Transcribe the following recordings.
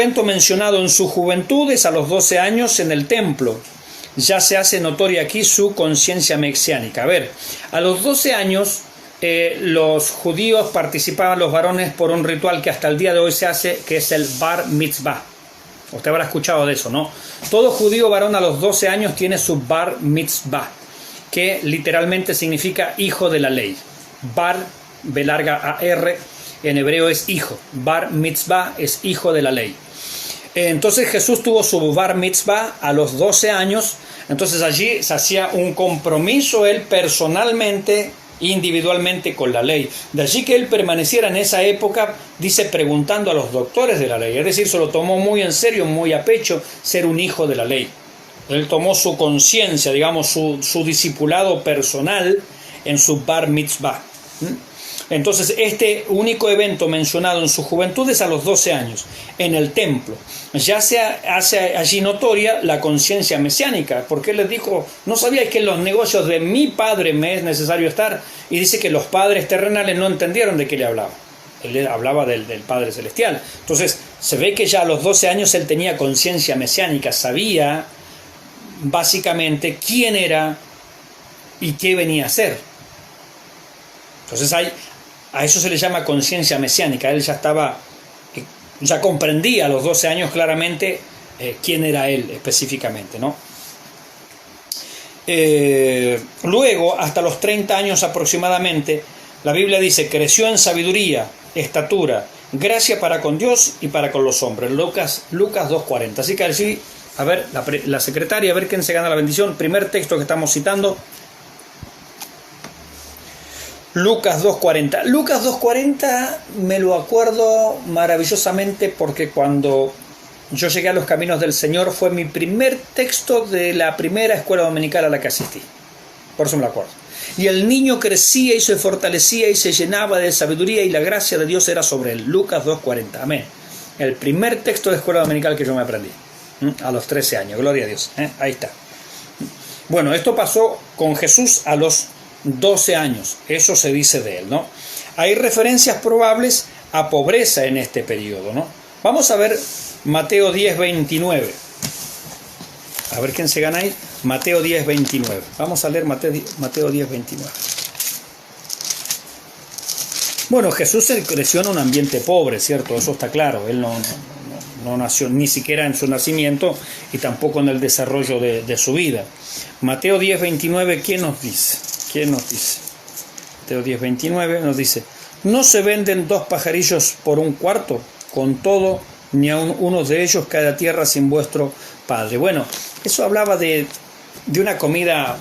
evento mencionado en su juventud es a los 12 años en el templo. Ya se hace notoria aquí su conciencia mesiánica. A ver, a los 12 años los judíos participaban, los varones, por un ritual que hasta el día de hoy se hace, que es el bar mitzvah. Usted habrá escuchado de eso, ¿no? Todo judío varón a los 12 años tiene su bar mitzvah, que literalmente significa hijo de la ley. Bar, B larga A-R, en hebreo es hijo. Bar mitzvah es hijo de la ley. Entonces Jesús tuvo su bar mitzvah a los 12 años. Entonces allí se hacía un compromiso él personalmente, individualmente con la ley. De allí que él permaneciera en esa época, dice, preguntando a los doctores de la ley. Es decir, se lo tomó muy en serio, muy a pecho, ser un hijo de la ley. Él tomó su conciencia, digamos, su discipulado personal en su bar mitzvah. Entonces, este único evento mencionado en su juventud es a los 12 años, en el templo. Ya se hace allí notoria la conciencia mesiánica, porque él les dijo, ¿no sabíais que en los negocios de mi Padre me es necesario estar? Y dice que los padres terrenales no entendieron de qué le hablaba. Él hablaba del Padre Celestial. Entonces, se ve que ya a los 12 años él tenía conciencia mesiánica, sabía básicamente quién era y qué venía a ser. Entonces a eso se le llama conciencia mesiánica. Él ya comprendía a los 12 años claramente quién era él específicamente, ¿no? Luego, hasta los 30 años aproximadamente, la Biblia dice, creció en sabiduría, estatura, gracia para con Dios y para con los hombres. Lucas 2:40. Así que así, a ver, la secretaria, a ver quién se gana la bendición. Primer texto que estamos citando, Lucas 2:40. Lucas 2:40 me lo acuerdo maravillosamente porque cuando yo llegué a los caminos del Señor fue mi primer texto de la primera escuela dominical a la que asistí. Por eso me lo acuerdo. Y el niño crecía y se fortalecía y se llenaba de sabiduría y la gracia de Dios era sobre él. Lucas 2:40. Amén. El primer texto de escuela dominical que yo me aprendí. A los 13 años. Gloria a Dios. Ahí está. Bueno, esto pasó con Jesús a los 12 años, eso se dice de él, ¿no? Hay referencias probables a pobreza en este periodo, ¿no? Vamos a ver Mateo 10:29. A ver quién se gana ahí. Mateo 10:29. Vamos a leer Mateo 10:29. Bueno, Jesús creció en un ambiente pobre, ¿cierto? Eso está claro. Él no nació ni siquiera en su nacimiento y tampoco en el desarrollo de su vida. Mateo 10:29, ¿quién nos dice? Mateo 10:29 nos dice, ¿no se venden 2 pajarillos por un cuarto? Con todo, ni aun uno de ellos cae a tierra sin vuestro Padre. Bueno, eso hablaba de una comida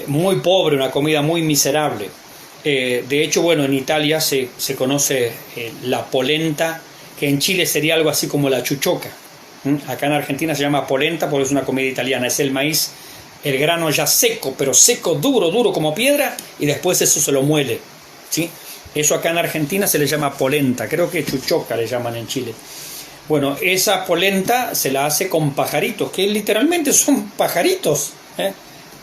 muy pobre, una comida muy miserable. De hecho, bueno, en Italia se conoce la polenta, que en Chile sería algo así como la chuchoca. Acá en Argentina se llama polenta porque es una comida italiana, es el maíz, el grano ya seco, pero seco, duro como piedra, y después eso se lo muele, ¿sí? Eso acá en Argentina se le llama polenta, creo que chuchoca le llaman en Chile. Bueno, esa polenta se la hace con pajaritos, que literalmente son pajaritos, ¿eh?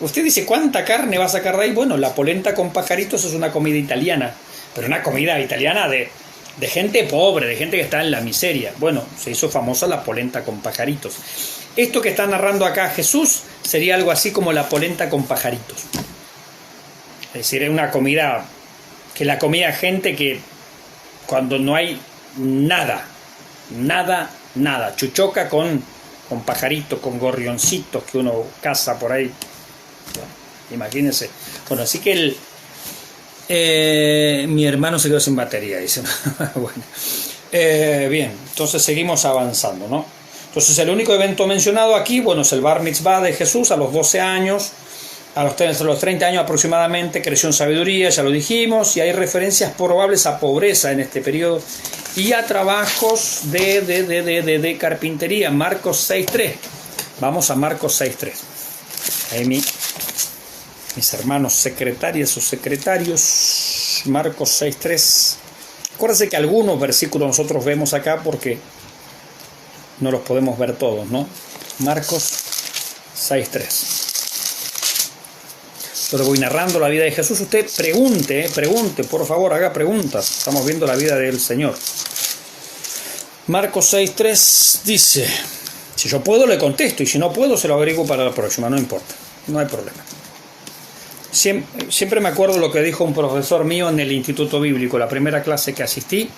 Usted dice, ¿cuánta carne va a sacar de ahí? Bueno, la polenta con pajaritos es una comida italiana, pero una comida italiana de gente pobre, de gente que está en la miseria. Bueno, se hizo famosa la polenta con pajaritos. Esto que está narrando acá Jesús sería algo así como la polenta con pajaritos. Es decir, es una comida que la comía gente que cuando no hay nada, chuchoca con pajaritos, con gorrioncitos que uno caza por ahí. Bueno, imagínense. Bueno, así que mi hermano se quedó sin batería, dice. Bueno, bien, entonces seguimos avanzando, ¿no? Entonces el único evento mencionado aquí, bueno, es el Bar Mitzvah de Jesús a los 12 años, a los 30 años aproximadamente, creció en sabiduría, ya lo dijimos, y hay referencias probables a pobreza en este periodo y a trabajos de carpintería. Marcos 6.3. Vamos a Marcos 6.3. Ahí mis hermanos secretarias o secretarios, Marcos 6.3. Acuérdense que algunos versículos nosotros vemos acá porque no los podemos ver todos, ¿no? Marcos 6.3. Pero voy narrando la vida de Jesús. Usted pregunte, por favor, haga preguntas. Estamos viendo la vida del Señor. Marcos 6:3 dice, si yo puedo le contesto y si no puedo se lo averiguo para la próxima, no importa, no hay problema. Siempre me acuerdo lo que dijo un profesor mío en el Instituto Bíblico, la primera clase que asistí.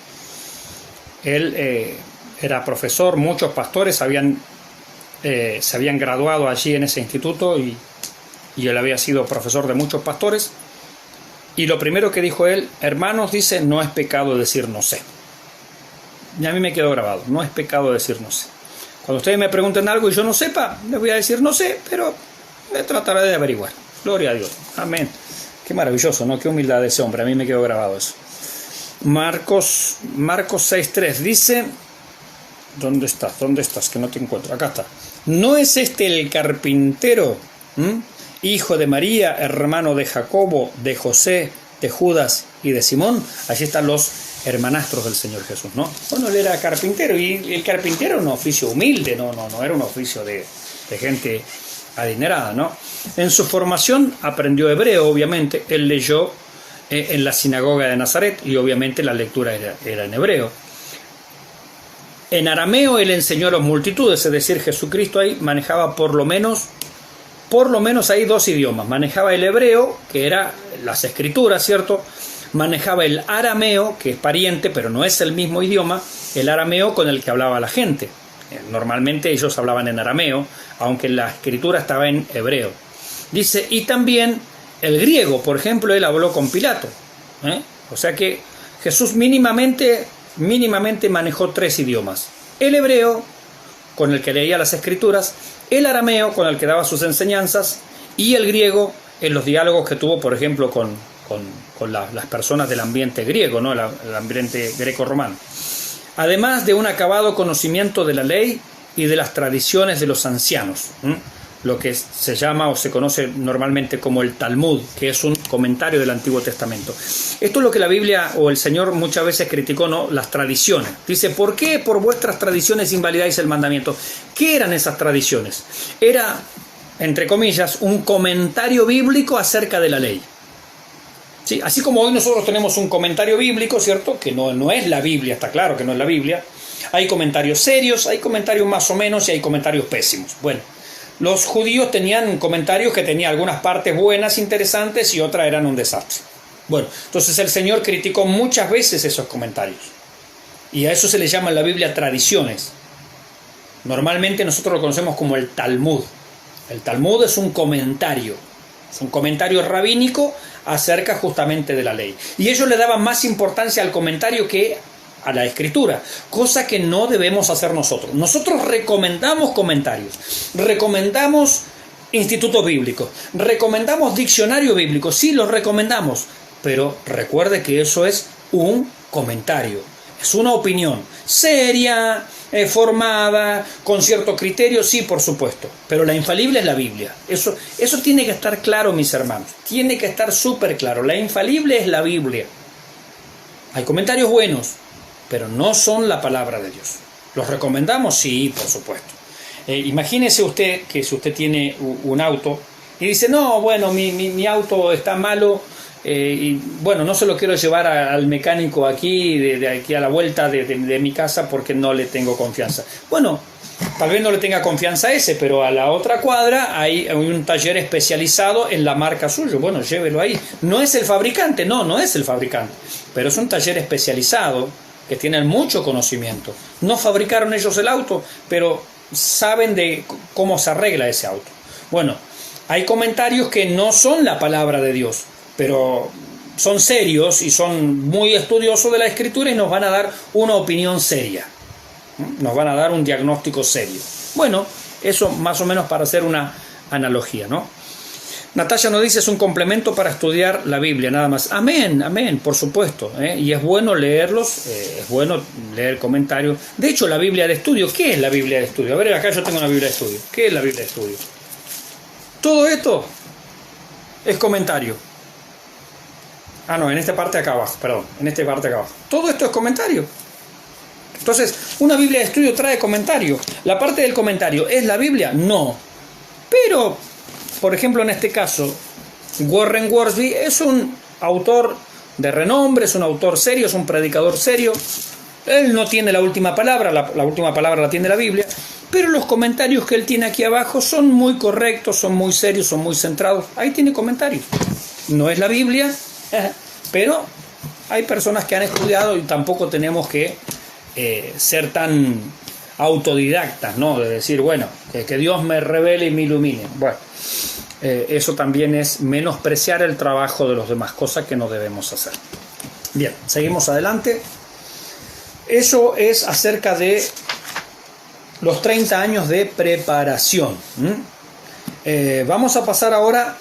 Él era profesor, muchos pastores se habían graduado allí en ese instituto y él había sido profesor de muchos pastores. Y lo primero que dijo él, hermanos, dice, no es pecado decir no sé. Y a mí me quedó grabado, no es pecado decir no sé. Cuando ustedes me pregunten algo y yo no sepa, les voy a decir no sé, pero trataré de averiguar. Gloria a Dios. Amén. Qué maravilloso, ¿no? Qué humildad de ese hombre. A mí me quedó grabado eso. Marcos 6:3 dice, ¿dónde estás? Que no te encuentro. Acá está. ¿No es este el carpintero, hijo de María, hermano de Jacobo, de José, de Judas y de Simón? Allí están los hermanastros del Señor Jesús, ¿no? Bueno, él era carpintero y el carpintero era un oficio humilde, no era un oficio de gente adinerada, ¿no? En su formación aprendió hebreo, obviamente. Él leyó en la sinagoga de Nazaret y obviamente la lectura era en hebreo. En arameo él enseñó a las multitudes, es decir, Jesucristo ahí manejaba por lo menos ahí dos idiomas. Manejaba el hebreo, que era las escrituras, ¿cierto? Manejaba el arameo, que es pariente, pero no es el mismo idioma, el arameo con el que hablaba la gente. Normalmente ellos hablaban en arameo, aunque la escritura estaba en hebreo. Dice, y también el griego, por ejemplo, él habló con Pilato. O sea que Jesús mínimamente manejó tres idiomas. El hebreo, con el que leía las escrituras, el arameo, con el que daba sus enseñanzas, y el griego, en los diálogos que tuvo, por ejemplo, con las personas del ambiente griego, ¿no? El ambiente greco-romano. Además de un acabado conocimiento de la ley y de las tradiciones de los ancianos, lo que se llama o se conoce normalmente como el Talmud, que es un comentario del Antiguo Testamento. Esto es lo que la Biblia o el Señor muchas veces criticó, ¿no? Las tradiciones. Dice, ¿por qué por vuestras tradiciones invalidáis el mandamiento? ¿Qué eran esas tradiciones? Era, entre comillas, un comentario bíblico acerca de la ley. Sí, así como hoy nosotros tenemos un comentario bíblico, ¿cierto? Que no es la Biblia, está claro que no es la Biblia. Hay comentarios serios, hay comentarios más o menos y hay comentarios pésimos. Bueno, los judíos tenían comentarios que tenían algunas partes buenas, interesantes y otras eran un desastre. Bueno, entonces el Señor criticó muchas veces esos comentarios. Y a eso se le llama en la Biblia tradiciones. Normalmente nosotros lo conocemos como el Talmud. El Talmud es un comentario rabínico acerca justamente de la ley. Y ellos le daban más importancia al comentario que a la escritura, cosa que no debemos hacer nosotros. Nosotros recomendamos comentarios, recomendamos institutos bíblicos, recomendamos diccionario bíblico, sí, los recomendamos, pero recuerde que eso es un comentario, es una opinión seria, formada, con cierto criterio, sí, por supuesto, pero la infalible es la Biblia. Eso tiene que estar claro, mis hermanos, tiene que estar súper claro. La infalible es la Biblia. Hay comentarios buenos, pero no son la palabra de Dios. ¿Los recomendamos? Sí, por supuesto. Imagínese usted que si usted tiene un auto y dice, no, bueno, mi auto está malo, y bueno, no se lo quiero llevar al mecánico aquí, de aquí a la vuelta de mi casa porque no le tengo confianza. Bueno, tal vez no le tenga confianza a ese, pero a la otra cuadra hay un taller especializado en la marca suyo. Bueno, llévelo ahí. No es el fabricante, no es el fabricante, pero es un taller especializado que tienen mucho conocimiento. No fabricaron ellos el auto, pero saben de cómo se arregla ese auto. Bueno, hay comentarios que no son la palabra de Dios, pero son serios y son muy estudiosos de la Escritura y nos van a dar una opinión seria. Nos van a dar un diagnóstico serio. Bueno, eso más o menos para hacer una analogía, ¿no? Natalia nos dice, es un complemento para estudiar la Biblia, nada más. Amén, amén, por supuesto. Y es bueno leerlos, es bueno leer comentarios. De hecho, la Biblia de estudio, ¿qué es la Biblia de estudio? A ver, acá yo tengo una Biblia de estudio. ¿Qué es la Biblia de estudio? Todo esto es comentario. No, en esta parte de acá abajo, perdón, en esta parte de acá abajo. Todo esto es comentario. Entonces, una Biblia de estudio trae comentario. ¿La parte del comentario es la Biblia? No. Pero, por ejemplo, en este caso, Warren Wiersbe es un autor de renombre, es un autor serio, es un predicador serio. Él no tiene la última palabra, la última palabra la tiene la Biblia, pero los comentarios que él tiene aquí abajo son muy correctos, son muy serios, son muy centrados. Ahí tiene comentarios. No es la Biblia, pero hay personas que han estudiado y tampoco tenemos que ser tan autodidactas, ¿no? De decir, bueno, que Dios me revele y me ilumine. Bueno, eso también es menospreciar el trabajo de los demás, cosas que no debemos hacer. Bien, seguimos adelante. Eso es acerca de los 30 años de preparación. Vamos a pasar ahora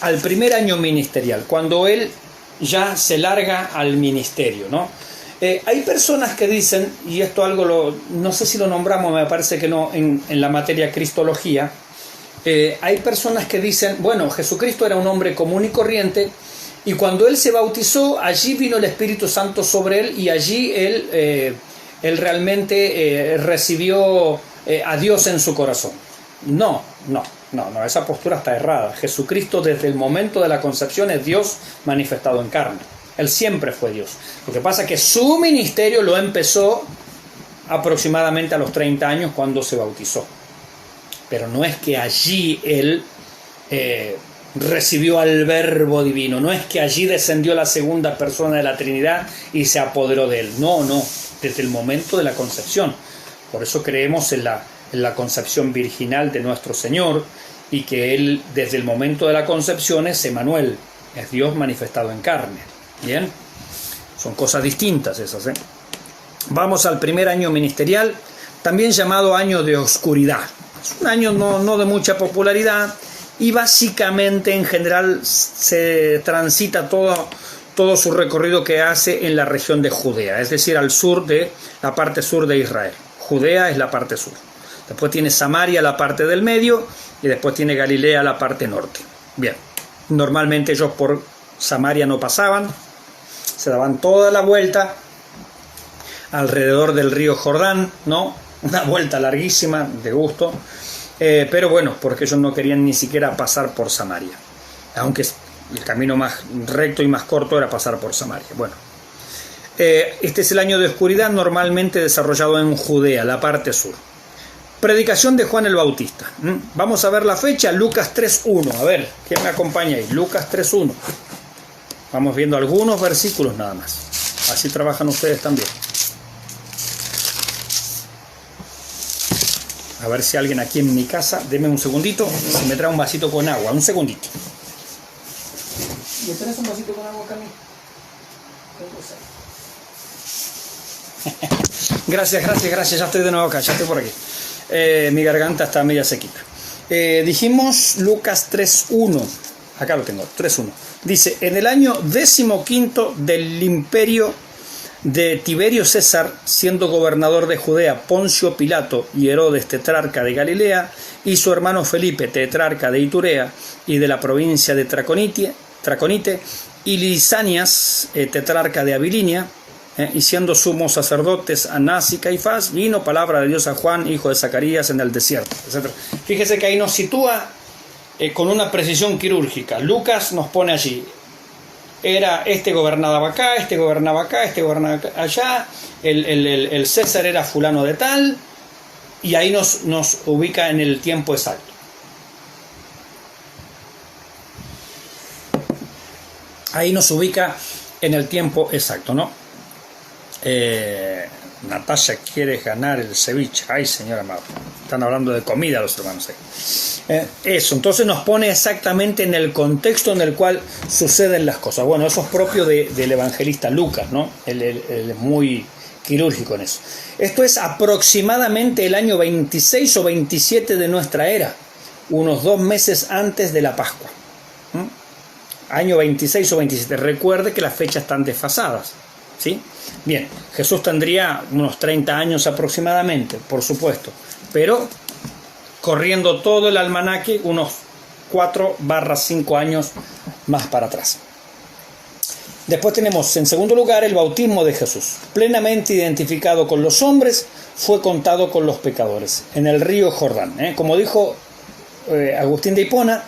al primer año ministerial, cuando él ya se larga al ministerio, ¿no? Hay personas que dicen, y esto algo no sé si lo nombramos, me parece que no, en la materia cristología, hay personas que dicen, bueno, Jesucristo era un hombre común y corriente, y cuando él se bautizó, allí vino el Espíritu Santo sobre él, y allí él realmente recibió a Dios en su corazón. No, esa postura está errada. Jesucristo desde el momento de la concepción es Dios manifestado en carne. Él siempre fue Dios. Lo que pasa es que su ministerio lo empezó aproximadamente a los 30 años cuando se bautizó. Pero no es que allí él recibió al Verbo divino, no es que allí descendió la segunda persona de la Trinidad y se apoderó de él. No, desde el momento de la concepción. Por eso creemos en la concepción virginal de nuestro Señor, y que él desde el momento de la concepción es Emmanuel, es Dios manifestado en carne. Bien, son cosas distintas esas, ¿eh? Vamos al primer año ministerial, también llamado año de oscuridad. Es un año no de mucha popularidad, y básicamente en general se transita todo su recorrido que hace en la región de Judea, es decir, al sur de la parte sur de Israel. Judea es la parte sur. Después tiene Samaria, la parte del medio, y después tiene Galilea, la parte norte. Bien, normalmente ellos por Samaria no pasaban, se daban toda la vuelta alrededor del río Jordán, ¿no? Una vuelta larguísima, de gusto, pero bueno, porque ellos no querían ni siquiera pasar por Samaria, aunque el camino más recto y más corto era pasar por Samaria. Bueno, este es el año de oscuridad, normalmente desarrollado en Judea, la parte sur. Predicación de Juan el Bautista. Vamos a ver la fecha, Lucas 3.1. A ver, ¿quién me acompaña ahí? Lucas 3.1. Vamos viendo algunos versículos nada más. Así trabajan ustedes también. A ver si alguien aquí en mi casa, deme un segundito, si me trae un vasito con agua, un segundito. ¿Me traes un vasito con agua, Cami? Gracias, ya estoy de nuevo acá, ya estoy por aquí. Mi garganta está media sequita. Dijimos Lucas 3.1, acá lo tengo, 3.1. Dice, en el año 15 del imperio de Tiberio César, siendo gobernador de Judea Poncio Pilato y Herodes tetrarca de Galilea, y su hermano Felipe tetrarca de Iturea y de la provincia de Traconite, y Lisanias tetrarca de Abilinia, y siendo sumos sacerdotes Anás y Caifás, vino palabra de Dios a Juan, hijo de Zacarías, en el desierto, etc. Fíjese que ahí nos sitúa con una precisión quirúrgica. Lucas nos pone allí, era este gobernaba acá, este gobernaba acá, este gobernaba allá, el César era fulano de tal, y ahí nos ubica en el tiempo exacto. Ahí nos ubica en el tiempo exacto, ¿no? Natasha quiere ganar el ceviche. Ay, señor amado, están hablando de comida los hermanos ahí. Eso, entonces nos pone exactamente en el contexto en el cual suceden las cosas. Bueno, eso es propio del evangelista Lucas, ¿no? Él es muy quirúrgico en eso. Esto es aproximadamente el año 26 o 27 de nuestra era, unos 2 meses antes de la Pascua. Año 26 o 27. Recuerde que las fechas están desfasadas, ¿sí? Bien, Jesús tendría unos 30 años aproximadamente, por supuesto, pero corriendo todo el almanaque, unos 4/5 años más para atrás. Después tenemos, en segundo lugar, el bautismo de Jesús. Plenamente identificado con los hombres, fue contado con los pecadores, en el río Jordán. Como dijo Agustín de Hipona,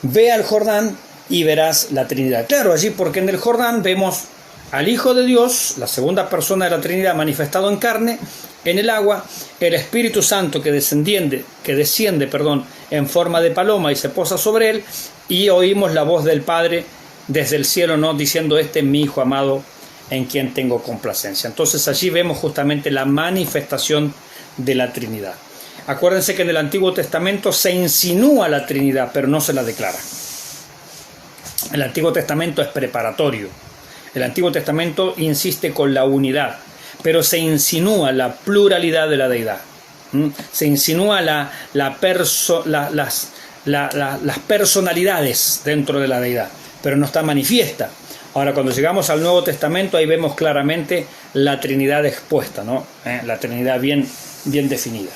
ve al Jordán y verás la Trinidad. Claro, allí porque en el Jordán vemos al Hijo de Dios, la segunda persona de la Trinidad manifestado en carne, en el agua, el Espíritu Santo que desciende, en forma de paloma y se posa sobre él, y oímos la voz del Padre desde el cielo, ¿no?, diciendo: este es mi Hijo amado, en quien tengo complacencia. Entonces allí vemos justamente la manifestación de la Trinidad. Acuérdense que en el Antiguo Testamento se insinúa la Trinidad, pero no se la declara. El Antiguo Testamento es preparatorio. El Antiguo Testamento insiste con la unidad, pero se insinúa la pluralidad de la deidad. Se insinúa las personalidades dentro de la deidad, pero no está manifiesta. Ahora, cuando llegamos al Nuevo Testamento, ahí vemos claramente la Trinidad expuesta, ¿no? La Trinidad bien definida.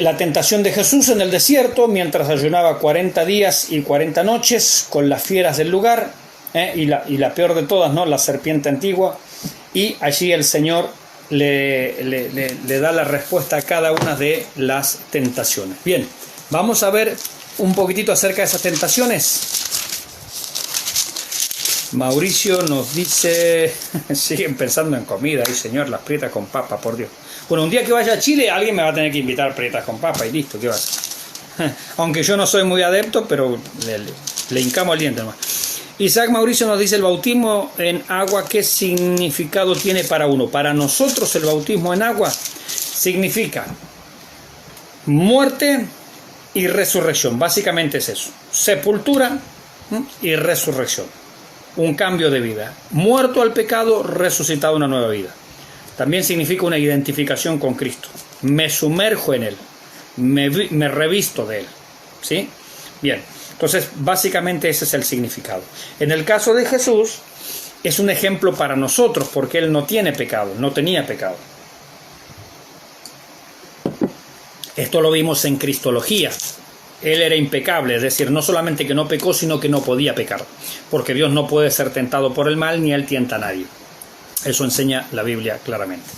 La tentación de Jesús en el desierto, mientras ayunaba 40 días y 40 noches con las fieras del lugar, y la peor de todas, ¿no?, la serpiente antigua, y allí el Señor le da la respuesta a cada una de las tentaciones. Bien, vamos a ver un poquitito acerca de esas tentaciones. Mauricio nos dice, siguen pensando en comida, y Señor, las prietas con papa, por Dios. Bueno, un día que vaya a Chile, alguien me va a tener que invitar prietas con papa y listo, ¿qué va a hacer? Aunque yo no soy muy adepto, pero le hincamos el diente nomás. Isaac Mauricio nos dice: el bautismo en agua, ¿qué significado tiene para uno? Para nosotros el bautismo en agua significa muerte y resurrección. Básicamente es eso: sepultura y resurrección. Un cambio de vida. Muerto al pecado, resucitado a una nueva vida. También significa una identificación con Cristo. Me sumerjo en Él. Me revisto de Él. ¿Sí? Bien. Entonces, básicamente ese es el significado. En el caso de Jesús, es un ejemplo para nosotros, porque Él no tiene pecado, no tenía pecado. Esto lo vimos en Cristología. Él era impecable, es decir, no solamente que no pecó, sino que no podía pecar, porque Dios no puede ser tentado por el mal, ni Él tienta a nadie. Eso enseña la Biblia claramente.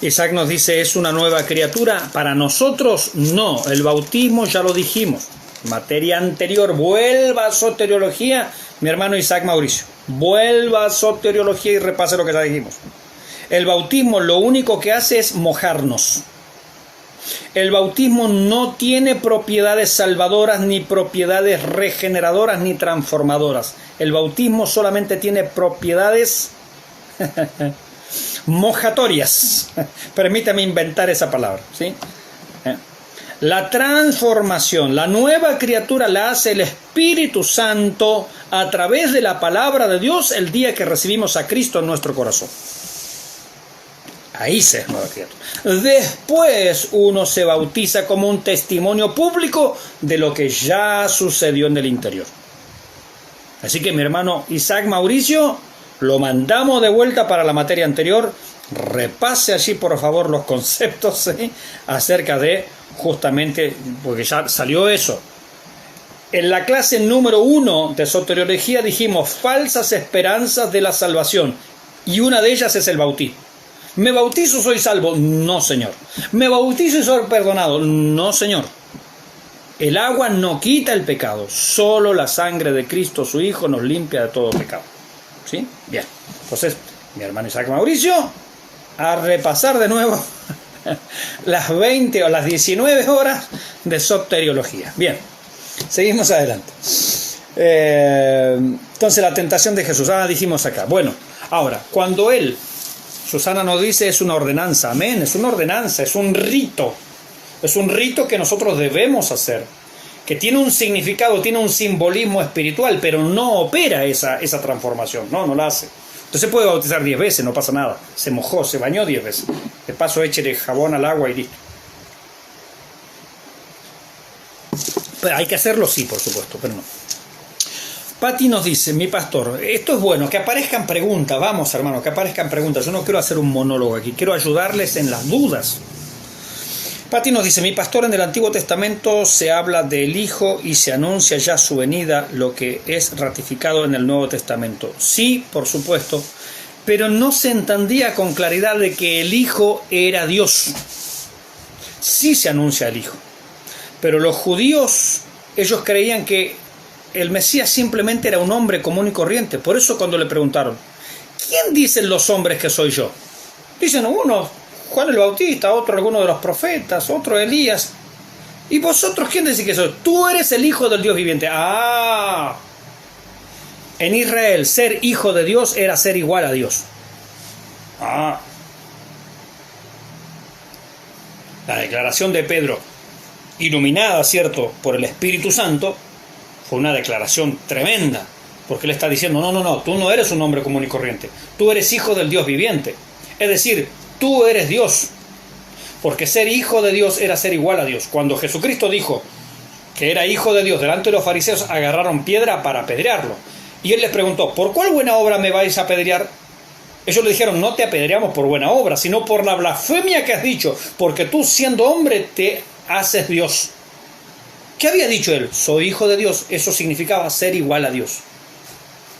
Isaac nos dice: ¿es una nueva criatura? Para nosotros, no. El bautismo ya lo dijimos. Materia anterior. Vuelva a soteriología, mi hermano Isaac Mauricio. Vuelva a soteriología y repase lo que ya dijimos. El bautismo lo único que hace es mojarnos. El bautismo no tiene propiedades salvadoras, ni propiedades regeneradoras, ni transformadoras. El bautismo solamente tiene propiedades mojatorias. Permítame inventar esa palabra, ¿sí? La transformación, la nueva criatura la hace el Espíritu Santo a través de la palabra de Dios el día que recibimos a Cristo en nuestro corazón. Ahí se es nueva criatura. Después uno se bautiza como un testimonio público de lo que ya sucedió en el interior. Así que, mi hermano Isaac Mauricio, lo mandamos de vuelta para la materia anterior. Repase allí, por favor, los conceptos, ¿sí?, acerca de justamente, porque ya salió eso. En la clase número 1 de soteriología dijimos falsas esperanzas de la salvación, y una de ellas es el bautismo. ¿Me bautizo, soy salvo? No, señor. ¿Me bautizo y soy perdonado? No, señor. El agua no quita el pecado, solo la sangre de Cristo, su Hijo, nos limpia de todo pecado. ¿Sí? Bien. Entonces, mi hermano Isaac Mauricio, a repasar de nuevo las 20 o las 19 horas de soteriología. Bien, seguimos adelante. Entonces, la tentación de Jesús. Dijimos acá. Bueno, ahora, cuando Él, Susana nos dice, es una ordenanza. Amén, es una ordenanza, es un rito. Es un rito que nosotros debemos hacer, que tiene un significado, tiene un simbolismo espiritual, pero no opera esa transformación. No la hace. Entonces puede bautizar 10 veces, no pasa nada. Se mojó, se bañó 10 veces. De paso, échele jabón al agua y listo. Pero hay que hacerlo, sí, por supuesto, pero no. Pati nos dice: mi pastor, esto es bueno, que aparezcan preguntas. Vamos, hermano, que aparezcan preguntas. Yo no quiero hacer un monólogo aquí, quiero ayudarles en las dudas. Pati nos dice: mi pastor, en el Antiguo Testamento se habla del Hijo y se anuncia ya su venida, lo que es ratificado en el Nuevo Testamento. Sí, por supuesto, pero no se entendía con claridad de que el Hijo era Dios. Sí se anuncia el Hijo, pero los judíos, ellos creían que el Mesías simplemente era un hombre común y corriente. Por eso cuando le preguntaron: ¿quién dicen los hombres que soy yo? Dicen uno, Juan el Bautista, otro alguno de los profetas, otro Elías. ¿Y vosotros quién decís que sois? Tú eres el Hijo del Dios viviente. ¡Ah! En Israel, ser hijo de Dios era ser igual a Dios. ¡Ah! La declaración de Pedro, iluminada, ¿cierto?, por el Espíritu Santo, fue una declaración tremenda. Porque él está diciendo, no, tú no eres un hombre común y corriente. Tú eres hijo del Dios viviente. Es decir, tú eres Dios. Porque ser hijo de Dios era ser igual a Dios. Cuando Jesucristo dijo que era hijo de Dios delante de los fariseos, agarraron piedra para apedrearlo. Y él les preguntó, ¿por cuál buena obra me vais a apedrear? Ellos le dijeron, no te apedreamos por buena obra, sino por la blasfemia que has dicho, porque tú siendo hombre te haces Dios. ¿Qué había dicho él? Soy hijo de Dios. Eso significaba ser igual a Dios.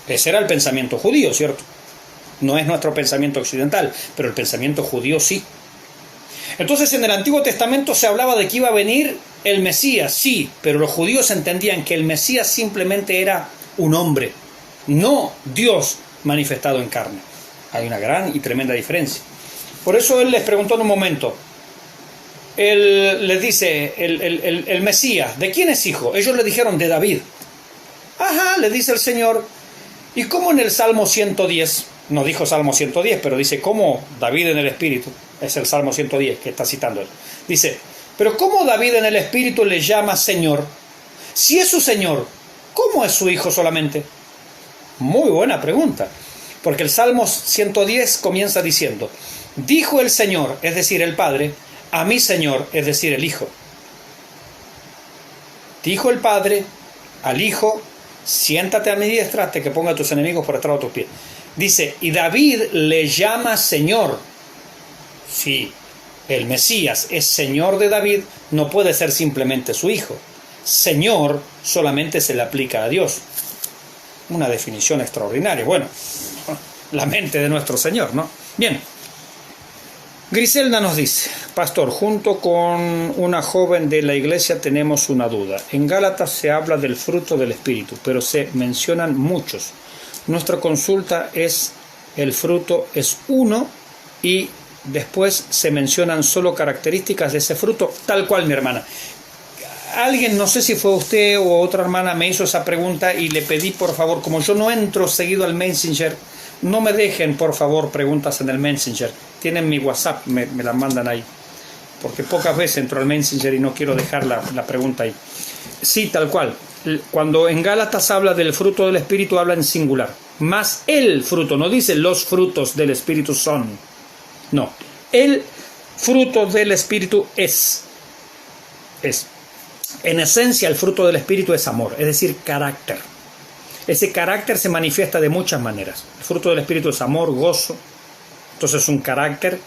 Ese era el pensamiento judío, ¿cierto? No es nuestro pensamiento occidental, pero el pensamiento judío sí. Entonces en el Antiguo Testamento se hablaba de que iba a venir el Mesías, sí, pero los judíos entendían que el Mesías simplemente era un hombre, no Dios manifestado en carne. Hay una gran y tremenda diferencia. Por eso él les preguntó en un momento, él les dice, el Mesías, ¿de quién es hijo? Ellos le dijeron, de David. Ajá, le dice el Señor, ¿y cómo en el Salmo 110? No dijo Salmo 110, pero dice, ¿cómo David en el Espíritu? Es el Salmo 110 que está citando él. Dice, pero ¿cómo David en el Espíritu le llama Señor? Si es su Señor, ¿cómo es su hijo solamente? Muy buena pregunta. Porque el Salmo 110 comienza diciendo, dijo el Señor, es decir, el Padre, a mi Señor, es decir, el Hijo. Dijo el Padre al Hijo, siéntate a mi diestra hasta que ponga a tus enemigos por estrado de tus pies. Dice, y David le llama Señor. Si el Mesías es Señor de David, no puede ser simplemente su hijo. Señor solamente se le aplica a Dios. Una definición extraordinaria. Bueno, la mente de nuestro Señor, ¿no? Bien. Griselda nos dice, pastor, junto con una joven de la iglesia tenemos una duda. En Gálatas se habla del fruto del Espíritu, pero se mencionan muchos. Nuestra consulta es, el fruto es uno y después se mencionan solo características de ese fruto, tal cual, mi hermana. Alguien, no sé si fue usted o otra hermana, me hizo esa pregunta y le pedí, por favor, como yo no entro seguido al Messenger, no me dejen, por favor, preguntas en el Messenger. Tienen mi WhatsApp, me la mandan ahí. Porque pocas veces entro al Messenger y no quiero dejar la pregunta ahí. Sí, tal cual. Cuando en Gálatas habla del fruto del Espíritu, habla en singular. Más el fruto, no dice los frutos del Espíritu son. No, el fruto del Espíritu es. En esencia, el fruto del Espíritu es amor, es decir, carácter. Ese carácter se manifiesta de muchas maneras. El fruto del Espíritu es amor, gozo. Entonces un carácter,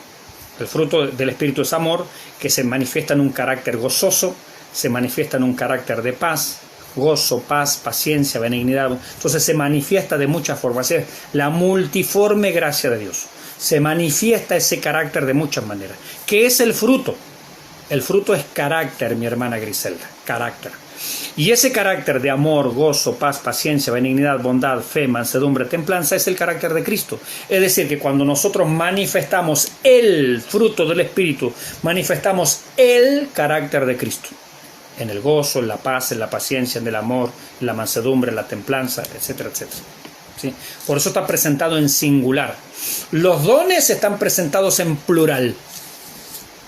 el fruto del Espíritu es amor, que se manifiesta en un carácter gozoso, se manifiesta en un carácter de paz, gozo, paz, paciencia, benignidad. Entonces se manifiesta de muchas formas. Es la multiforme gracia de Dios. Se manifiesta ese carácter de muchas maneras. ¿Qué es el fruto? El fruto es carácter, mi hermana Griselda, carácter. Y ese carácter de amor, gozo, paz, paciencia, benignidad, bondad, fe, mansedumbre, templanza es el carácter de Cristo. Es decir, que cuando nosotros manifestamos el fruto del Espíritu, manifestamos el carácter de Cristo. En el gozo, en la paz, en la paciencia, en el amor, en la mansedumbre, en la templanza, etcétera, etcétera. ¿Sí? Por eso está presentado en singular. Los dones están presentados en plural.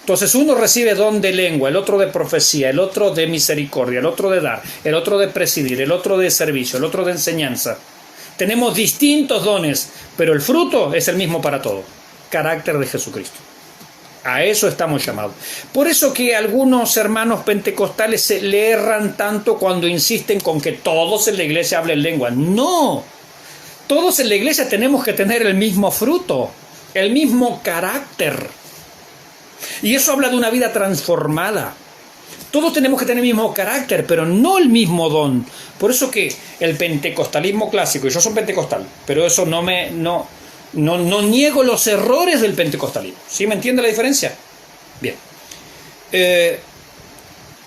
Entonces uno recibe don de lengua, el otro de profecía, el otro de misericordia, el otro de dar, el otro de presidir, el otro de servicio, el otro de enseñanza. Tenemos distintos dones, pero el fruto es el mismo para todos. Carácter de Jesucristo. A eso estamos llamados. Por eso que algunos hermanos pentecostales se le erran tanto cuando insisten con que todos en la iglesia hablen lengua. ¡No! Todos en la iglesia tenemos que tener el mismo fruto, el mismo carácter. Y eso habla de una vida transformada. Todos tenemos que tener el mismo carácter, pero no el mismo don. Por eso que el pentecostalismo clásico, y yo soy pentecostal, pero eso no niego los errores del pentecostalismo. ¿Sí me entiende la diferencia? Bien. Que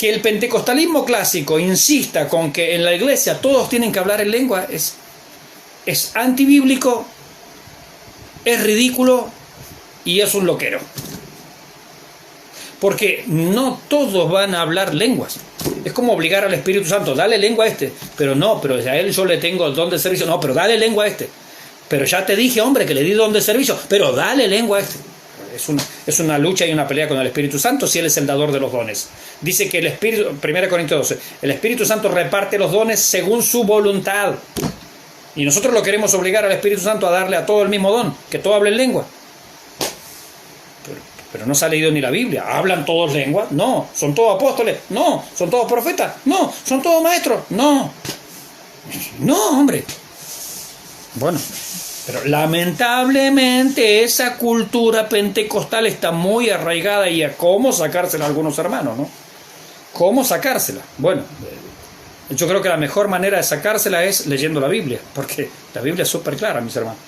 el pentecostalismo clásico insista con que en la iglesia todos tienen que hablar en lengua es antibíblico es ridículo y es un loquero. Porque no todos van a hablar lenguas. Es como obligar al Espíritu Santo, dale lengua a este. Pero no, pero a él yo le tengo el don de servicio. No, pero dale lengua a este. Pero ya te dije, hombre, que le di don de servicio. Pero dale lengua a este. Es una lucha y una pelea con el Espíritu Santo si él es el dador de los dones. Dice que el Espíritu, 1 Corintios 12, el Espíritu Santo reparte los dones según su voluntad. Y nosotros lo queremos obligar al Espíritu Santo a darle a todo el mismo don, que todo hable en lengua. Pero no se ha leído ni la Biblia. ¿Hablan todos lenguas? No. ¿Son todos apóstoles? No. ¿Son todos profetas? No. ¿Son todos maestros? No. No, hombre. Bueno, pero lamentablemente esa cultura pentecostal está muy arraigada y a cómo sacársela a algunos hermanos, ¿no? ¿Cómo sacársela? Bueno, yo creo que la mejor manera de sacársela es leyendo la Biblia, porque la Biblia es súper clara, mis hermanos.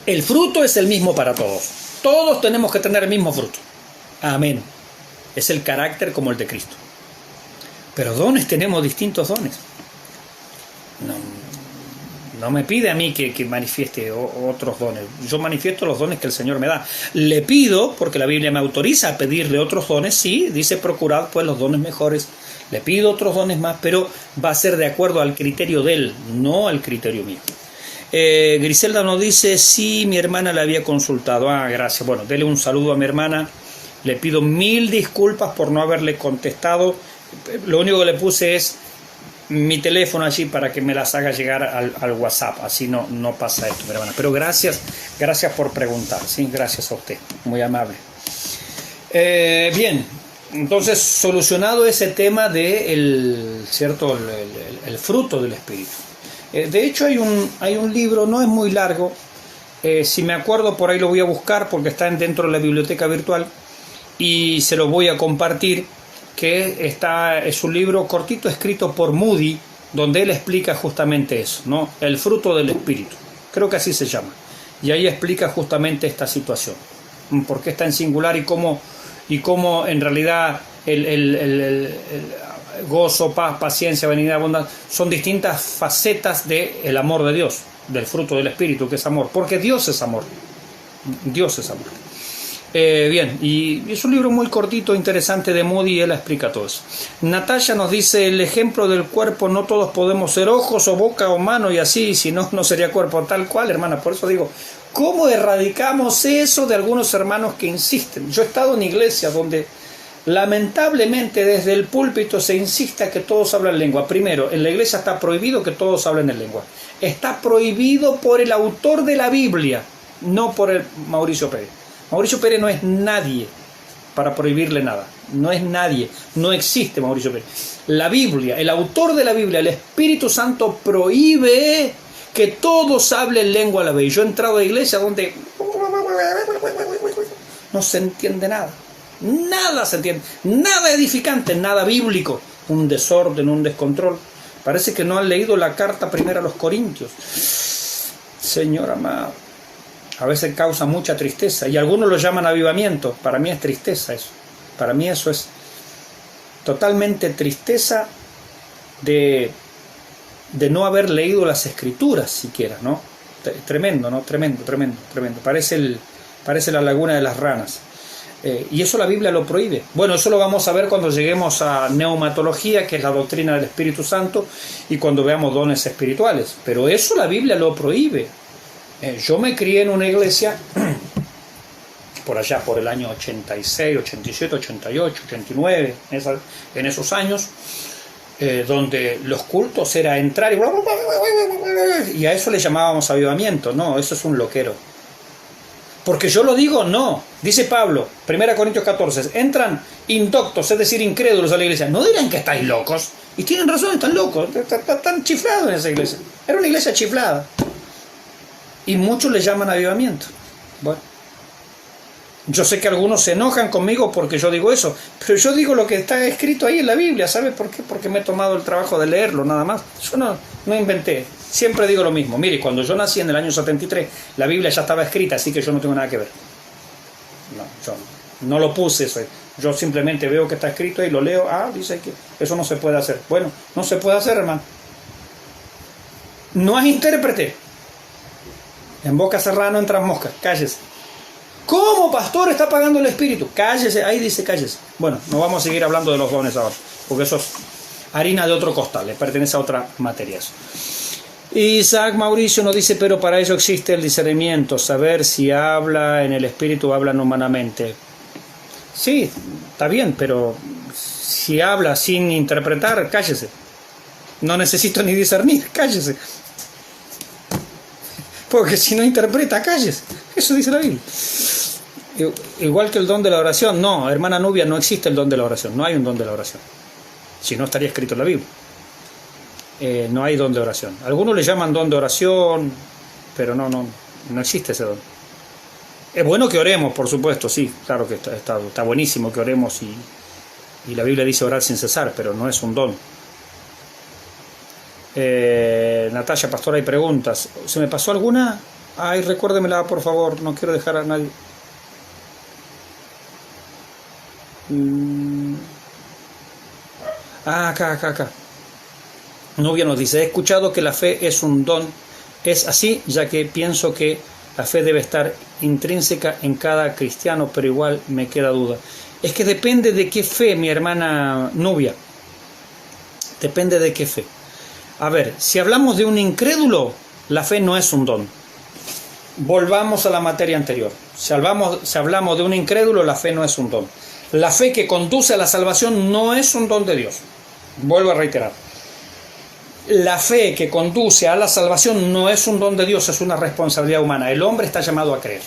El fruto es el mismo para todos. Todos tenemos que tener el mismo fruto. Amén. Es el carácter como el de Cristo. Pero dones, tenemos distintos dones. No me pide a mí que manifieste otros dones. Yo manifiesto los dones que el Señor me da. Le pido, porque la Biblia me autoriza a pedirle otros dones, sí, dice procurad pues los dones mejores. Le pido otros dones más, pero va a ser de acuerdo al criterio de Él, no al criterio mío. Griselda nos dice, sí, mi hermana la había consultado. Gracias. Bueno, dele un saludo a mi hermana. Le pido 1000 disculpas por no haberle contestado. Lo único que le puse es mi teléfono allí para que me las haga llegar al WhatsApp. Así no pasa esto, mi hermana. Pero gracias por preguntar. Sí, gracias a usted. Muy amable. Bien, entonces solucionado ese tema de el fruto del Espíritu. De hecho hay un libro, no es muy largo, si me acuerdo por ahí lo voy a buscar porque está dentro de la biblioteca virtual y se lo voy a compartir, que es un libro cortito escrito por Moody, donde él explica justamente eso, ¿no? El fruto del Espíritu, creo que así se llama, y ahí explica justamente esta situación, por qué está en singular y cómo en realidad el gozo, paz, paciencia, benignidad, bondad, son distintas facetas del amor de Dios, del fruto del Espíritu, que es amor, porque Dios es amor. Dios es amor. Bien, y es un libro muy cortito, interesante de Moody, y él explica todo eso. Natalia nos dice, el ejemplo del cuerpo, no todos podemos ser ojos o boca o mano y así, si no, no sería cuerpo tal cual, hermana. Por eso digo, ¿cómo erradicamos eso de algunos hermanos que insisten? Yo he estado en iglesias donde lamentablemente desde el púlpito se insista que todos hablan lengua. Primero, en la iglesia está prohibido que todos hablen en lengua. Está prohibido por el autor de la Biblia, no por el Mauricio Pérez. Mauricio Pérez no es nadie para prohibirle nada. No es nadie. No existe Mauricio Pérez. La Biblia, el autor de la Biblia, el Espíritu Santo prohíbe que todos hablen lengua a la vez. Yo he entrado a iglesias donde no se entiende nada. Nada se entiende, nada edificante, nada bíblico, un desorden, un descontrol. Parece que no han leído la carta primera a los Corintios. Señor amado, a veces causa mucha tristeza y algunos lo llaman avivamiento. Para mí es tristeza eso. Para mí eso es totalmente tristeza de no haber leído las Escrituras siquiera, ¿no? Tremendo, ¿no? Tremendo. Parece la laguna de las ranas. Y eso la Biblia lo prohíbe. Bueno, eso lo vamos a ver cuando lleguemos a neumatología, que es la doctrina del Espíritu Santo, y cuando veamos dones espirituales. Pero eso la Biblia lo prohíbe. Yo me crié en una iglesia por allá, por el año 86, 87, 88, 89, en esos años, donde los cultos era entrar y a eso le llamábamos avivamiento. No, eso es un loquero. Porque yo lo digo, no. Dice Pablo, 1 Corintios 14, entran indoctos, es decir, incrédulos a la iglesia. No dirán que estáis locos. Y tienen razón, están locos, están chiflados en esa iglesia. Era una iglesia chiflada. Y muchos le llaman avivamiento. Bueno, yo sé que algunos se enojan conmigo porque yo digo eso, pero yo digo lo que está escrito ahí en la Biblia. ¿Sabe por qué? Porque me he tomado el trabajo de leerlo, nada más. Yo no inventé. Siempre digo lo mismo. Mire, cuando yo nací en el año 73, la Biblia ya estaba escrita, así que yo no tengo nada que ver. No, yo no lo puse eso. Yo simplemente veo que está escrito y lo leo. Dice que eso no se puede hacer. Bueno, no se puede hacer, hermano. No es intérprete. En boca cerrada no entran moscas. Cállese. ¿Cómo, pastor, está pagando el Espíritu? Cállese, ahí dice cállese. Bueno, no vamos a seguir hablando de los dones ahora, porque eso es harina de otro costal, le pertenece a otra materia. Isaac Mauricio nos dice, pero para ello existe el discernimiento, saber si habla en el Espíritu o hablan humanamente. Sí, está bien, pero si habla sin interpretar, cállese. No necesito ni discernir, cállese. Porque si no interpreta, cállese. Eso dice la Biblia. Igual que el don de la oración. No, hermana Nubia, no existe el don de la oración. No hay un don de la oración. Si no, estaría escrito en la Biblia. No hay don de oración. Algunos le llaman don de oración, pero no existe ese don. Es bueno que oremos, por supuesto, sí. Claro que está buenísimo que oremos y la Biblia dice orar sin cesar, pero no es un don. Natalia, pastor, hay preguntas. ¿Se me pasó alguna? Ay, recuérdemela, por favor. No quiero dejar a nadie. Acá. Novia nos dice, he escuchado que la fe es un don. Es así, ya que pienso que la fe debe estar intrínseca en cada cristiano, pero igual me queda duda. Es que depende de qué fe, mi hermana Nubia. Depende de qué fe. A ver, si hablamos de un incrédulo, la fe no es un don. Volvamos a la materia anterior. Si hablamos de un incrédulo, la fe no es un don. La fe que conduce a la salvación no es un don de Dios. Vuelvo a reiterar. La fe que conduce a la salvación no es un don de Dios, es una responsabilidad humana. El hombre está llamado a creer.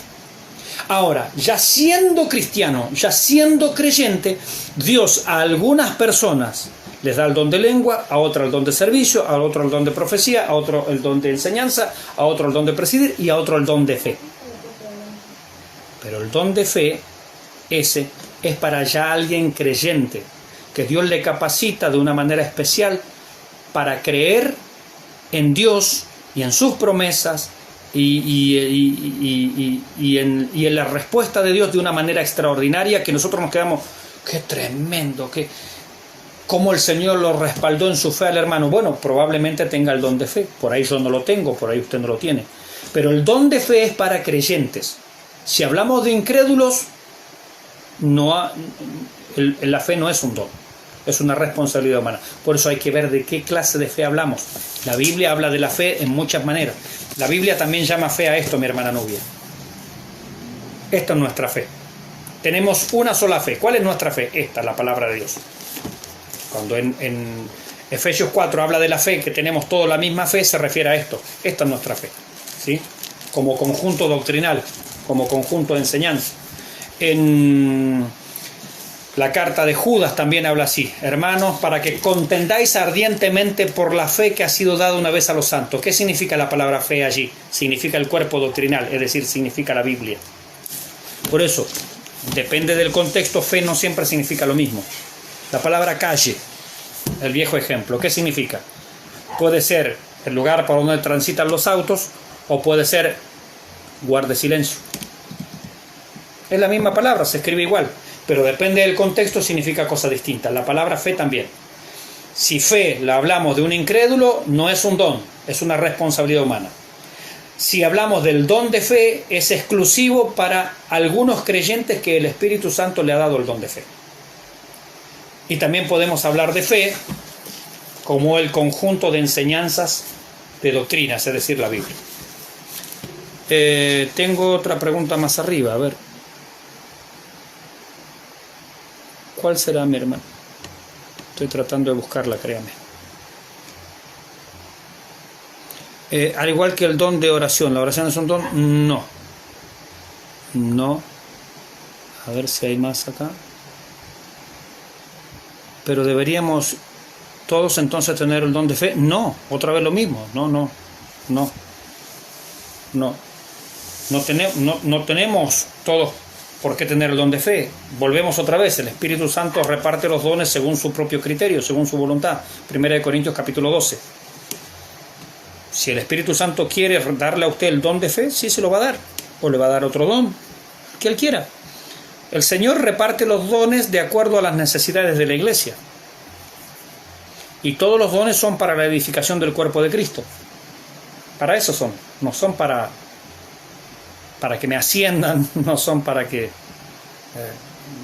Ahora, ya siendo cristiano, ya siendo creyente, Dios a algunas personas les da el don de lengua, a otro el don de servicio, a otro el don de profecía, a otro el don de enseñanza, a otro el don de presidir y a otro el don de fe. Pero el don de fe, ese, es para ya alguien creyente, que Dios le capacita de una manera especial para creer en Dios y en sus promesas y en la respuesta de Dios de una manera extraordinaria que nosotros nos quedamos, qué tremendo, cómo el Señor lo respaldó en su fe al hermano. Bueno, probablemente tenga el don de fe, por ahí yo no lo tengo, por ahí usted no lo tiene, pero el don de fe es para creyentes. Si hablamos de incrédulos, la fe no es un don, es una responsabilidad humana. Por eso hay que ver de qué clase de fe hablamos. La Biblia habla de la fe en muchas maneras. La Biblia también llama fe a esto, mi hermana Nubia. Esta es nuestra fe. Tenemos una sola fe. ¿Cuál es nuestra fe? Esta, la palabra de Dios. Cuando en Efesios 4 habla de la fe, que tenemos toda la misma fe, se refiere a esto. Esta es nuestra fe, ¿sí? Como conjunto doctrinal, como conjunto de enseñanza. En la carta de Judas también habla así: hermanos, para que contendáis ardientemente por la fe que ha sido dada una vez a los santos. ¿Qué significa la palabra fe allí? Significa el cuerpo doctrinal, es decir, significa la Biblia. Por eso, depende del contexto, fe no siempre significa lo mismo. La palabra calle, el viejo ejemplo, ¿qué significa? Puede ser el lugar por donde transitan los autos o puede ser guarde silencio. Es la misma palabra, se escribe igual, pero depende del contexto, significa cosas distintas. La palabra fe también. Si fe la hablamos de un incrédulo, no es un don, es una responsabilidad humana. Si hablamos del don de fe, es exclusivo para algunos creyentes que el Espíritu Santo le ha dado el don de fe. Y también podemos hablar de fe como el conjunto de enseñanzas de doctrinas, es decir, la Biblia. Tengo otra pregunta más arriba, a ver. ¿Cuál será, mi hermano? Estoy tratando de buscarla, créame. Al igual que el don de oración, ¿la oración es un don? No. No. A ver si hay más acá. Pero deberíamos todos entonces tener el don de fe. No, otra vez lo mismo. No tenemos todos por qué tener el don de fe. Volvemos otra vez, el Espíritu Santo reparte los dones según su propio criterio, según su voluntad. 1 Corintios capítulo 12. Si el Espíritu Santo quiere darle a usted el don de fe, sí se lo va a dar, o le va a dar otro don que él quiera. El Señor reparte los dones de acuerdo a las necesidades de la iglesia. Y todos los dones son para la edificación del cuerpo de Cristo. Para eso son, no son para para que me asciendan, no son para que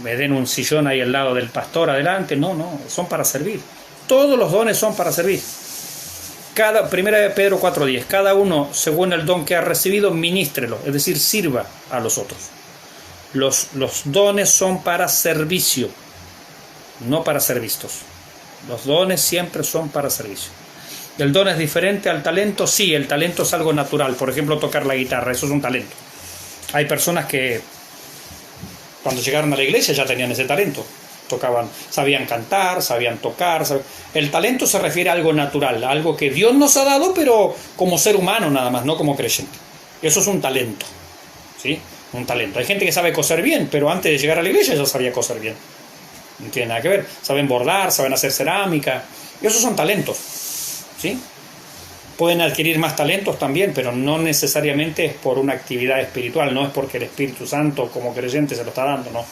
me den un sillón ahí al lado del pastor adelante, no, son para servir. Todos los dones son para servir. Primera de Pedro 4:10, cada uno según el don que ha recibido, ministrelo, es decir, sirva a los otros. Los dones son para servicio, no para ser vistos. Los dones siempre son para servicio. ¿El don es diferente al talento? Sí, el talento es algo natural. Por ejemplo, tocar la guitarra, eso es un talento. Hay personas que cuando llegaron a la iglesia ya tenían ese talento. Tocaban, sabían cantar, sabían tocar. El talento se refiere a algo natural, a algo que Dios nos ha dado, pero como ser humano nada más, no como creyente. Eso es un talento, ¿sí? Un talento. Hay gente que sabe coser bien, pero antes de llegar a la iglesia ya sabía coser bien. No tiene nada que ver. Saben bordar, saben hacer cerámica. Esos son talentos, ¿sí? Pueden adquirir más talentos también, pero no necesariamente es por una actividad espiritual, no es porque el Espíritu Santo como creyente se lo está dando, no.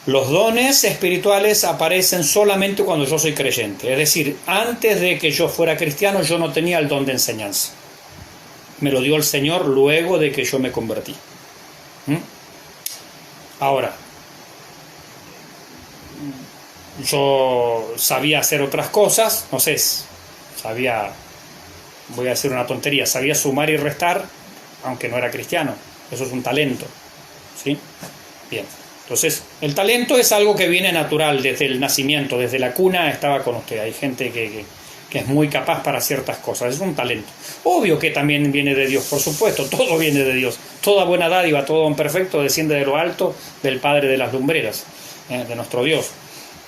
Los dones espirituales aparecen solamente cuando yo soy creyente. Es decir, antes de que yo fuera cristiano yo no tenía el don de enseñanza. Me lo dio el Señor luego de que yo me convertí. Ahora, yo sabía hacer otras cosas, no sé, voy a decir una tontería, sabía sumar y restar, aunque no era cristiano. Eso es un talento, ¿sí? Bien. Entonces, el talento es algo que viene natural desde el nacimiento, desde la cuna estaba con usted. Hay gente que es muy capaz para ciertas cosas, es un talento. Obvio que también viene de Dios, por supuesto, todo viene de Dios. Toda buena dádiva, todo don perfecto desciende de lo alto del Padre de las lumbreras, de nuestro Dios.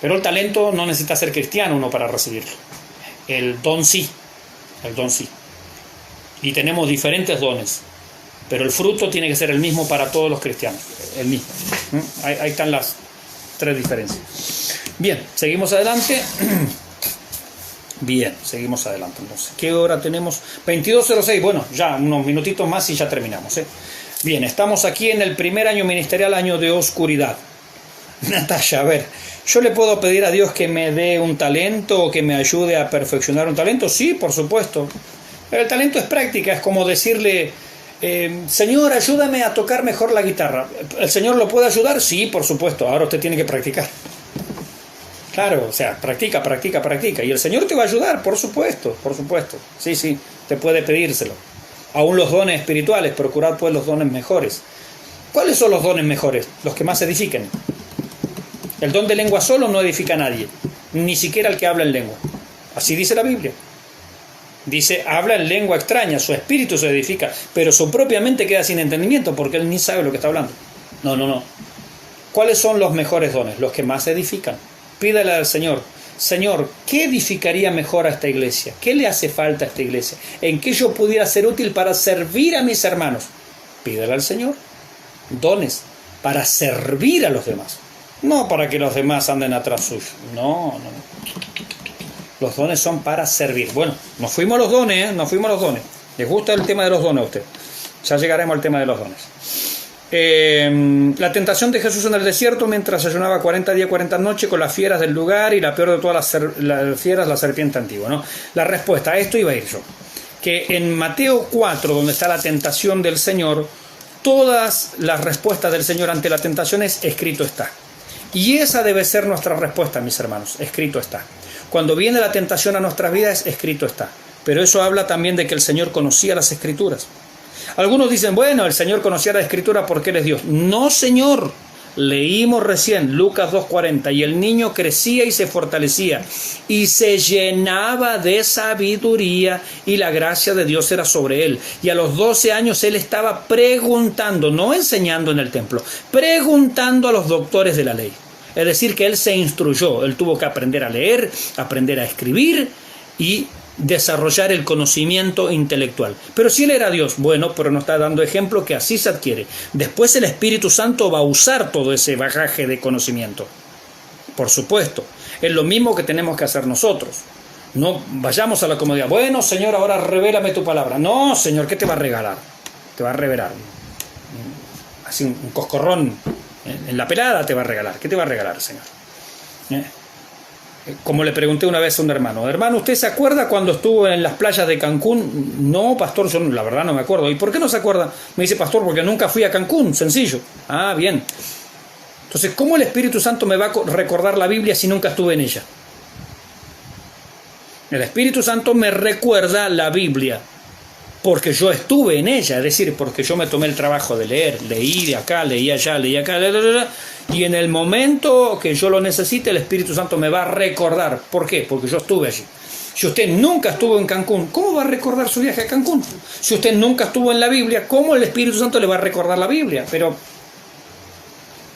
Pero el talento no necesita ser cristiano uno para recibirlo. El don sí. Y tenemos diferentes dones. Pero el fruto tiene que ser el mismo para todos los cristianos, el mismo. Ahí están las tres diferencias. Bien, seguimos adelante. Bien, seguimos adelante entonces. ¿Qué hora tenemos? 22:06, bueno, ya unos minutitos más y ya terminamos. Bien, estamos aquí en el primer año ministerial, año de oscuridad. Natalia, a ver, ¿yo le puedo pedir a Dios que me dé un talento o que me ayude a perfeccionar un talento? Sí, por supuesto. Pero el talento es práctica, es como decirle... Señor, ayúdame a tocar mejor la guitarra. ¿El Señor lo puede ayudar? Sí, por supuesto. Ahora usted tiene que practicar. Claro, o sea, practica. Y el Señor te va a ayudar, por supuesto. Sí, te puede pedírselo. Aún los dones espirituales, procurad pues los dones mejores. ¿Cuáles son los dones mejores? Los que más edifican. El don de lengua solo no edifica a nadie, ni siquiera al que habla en lengua. Así dice la Biblia. Dice, habla en lengua extraña, su espíritu se edifica, pero su propia mente queda sin entendimiento porque él ni sabe lo que está hablando. No. ¿Cuáles son los mejores dones? Los que más edifican. Pídale al Señor, Señor, ¿qué edificaría mejor a esta iglesia? ¿Qué le hace falta a esta iglesia? ¿En qué yo pudiera ser útil para servir a mis hermanos? Pídale al Señor dones para servir a los demás, no para que los demás anden atrás suyo. No. Los dones son para servir. Bueno, nos fuimos los dones. ¿Les gusta el tema de los dones a usted? Ya llegaremos al tema de los dones. La tentación de Jesús en el desierto mientras ayunaba 40 días, 40 noches con las fieras del lugar y la peor de todas las fieras, la serpiente antigua, ¿no? La respuesta a esto iba a ir yo. Que en Mateo 4, donde está la tentación del Señor, todas las respuestas del Señor ante la tentación es escrito está. Y esa debe ser nuestra respuesta, mis hermanos. Escrito está. Cuando viene la tentación a nuestras vidas, escrito está. Pero eso habla también de que el Señor conocía las Escrituras. Algunos dicen, bueno, el Señor conocía la Escritura porque Él es Dios. No, Señor. Leímos recién Lucas 2:40. Y el niño crecía y se fortalecía y se llenaba de sabiduría y la gracia de Dios era sobre él. Y a los 12 años él estaba preguntando, no enseñando en el templo, preguntando a los doctores de la ley. Es decir, que él se instruyó, él tuvo que aprender a leer, aprender a escribir y desarrollar el conocimiento intelectual. Pero si él era Dios, bueno, pero nos está dando ejemplo que así se adquiere. Después el Espíritu Santo va a usar todo ese bagaje de conocimiento. Por supuesto, es lo mismo que tenemos que hacer nosotros. No vayamos a la comodidad. Bueno, Señor, ahora revélame tu palabra. No, Señor, ¿qué te va a regalar? Te va a revelar. Así un coscorrón en la pelada te va a regalar. ¿Qué te va a regalar, Señor? Como le pregunté una vez a un hermano, hermano, ¿usted se acuerda cuando estuvo en las playas de Cancún? No, pastor, yo la verdad no me acuerdo. ¿Y por qué no se acuerda? Me dice, pastor, porque nunca fui a Cancún, sencillo. Ah, bien. Entonces, ¿cómo el Espíritu Santo me va a recordar la Biblia si nunca estuve en ella? El Espíritu Santo me recuerda la Biblia porque yo estuve en ella, es decir, porque yo me tomé el trabajo de leer, leí de acá, leí allá, leí acá, y en el momento que yo lo necesite, el Espíritu Santo me va a recordar. ¿Por qué? Porque yo estuve allí. Si usted nunca estuvo en Cancún, ¿cómo va a recordar su viaje a Cancún? Si usted nunca estuvo en la Biblia, ¿cómo el Espíritu Santo le va a recordar la Biblia? Pero,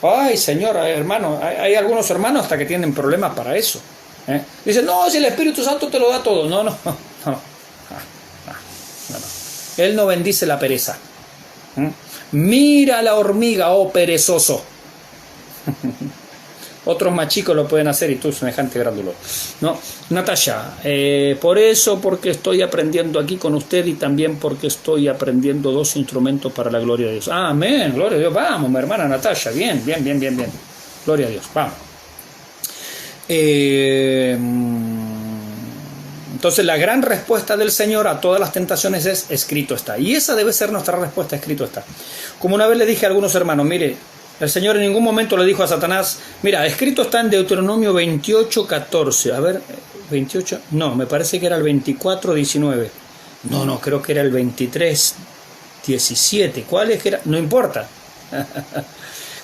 ay, señor, hermano, hay algunos hermanos hasta que tienen problemas para eso. Dicen, no, si el Espíritu Santo te lo da todo. No. Él no bendice la pereza. Mira la hormiga, oh perezoso. Otros más chicos lo pueden hacer y tú semejante grándulo. No, Natalia, por eso, porque estoy aprendiendo aquí con usted y también porque estoy aprendiendo 2 instrumentos para la gloria de Dios. Ah, amén, gloria a Dios. Vamos, mi hermana Natalia, bien. Gloria a Dios, vamos. Entonces la gran respuesta del Señor a todas las tentaciones es: escrito está. Y esa debe ser nuestra respuesta: escrito está. Como una vez le dije a algunos hermanos, mire, el Señor en ningún momento le dijo a Satanás, mira, escrito está en Deuteronomio 28:14. A ver, 28, no, me parece que era el 24:19. No, creo que era el 23:17. ¿Cuál es que era? No importa.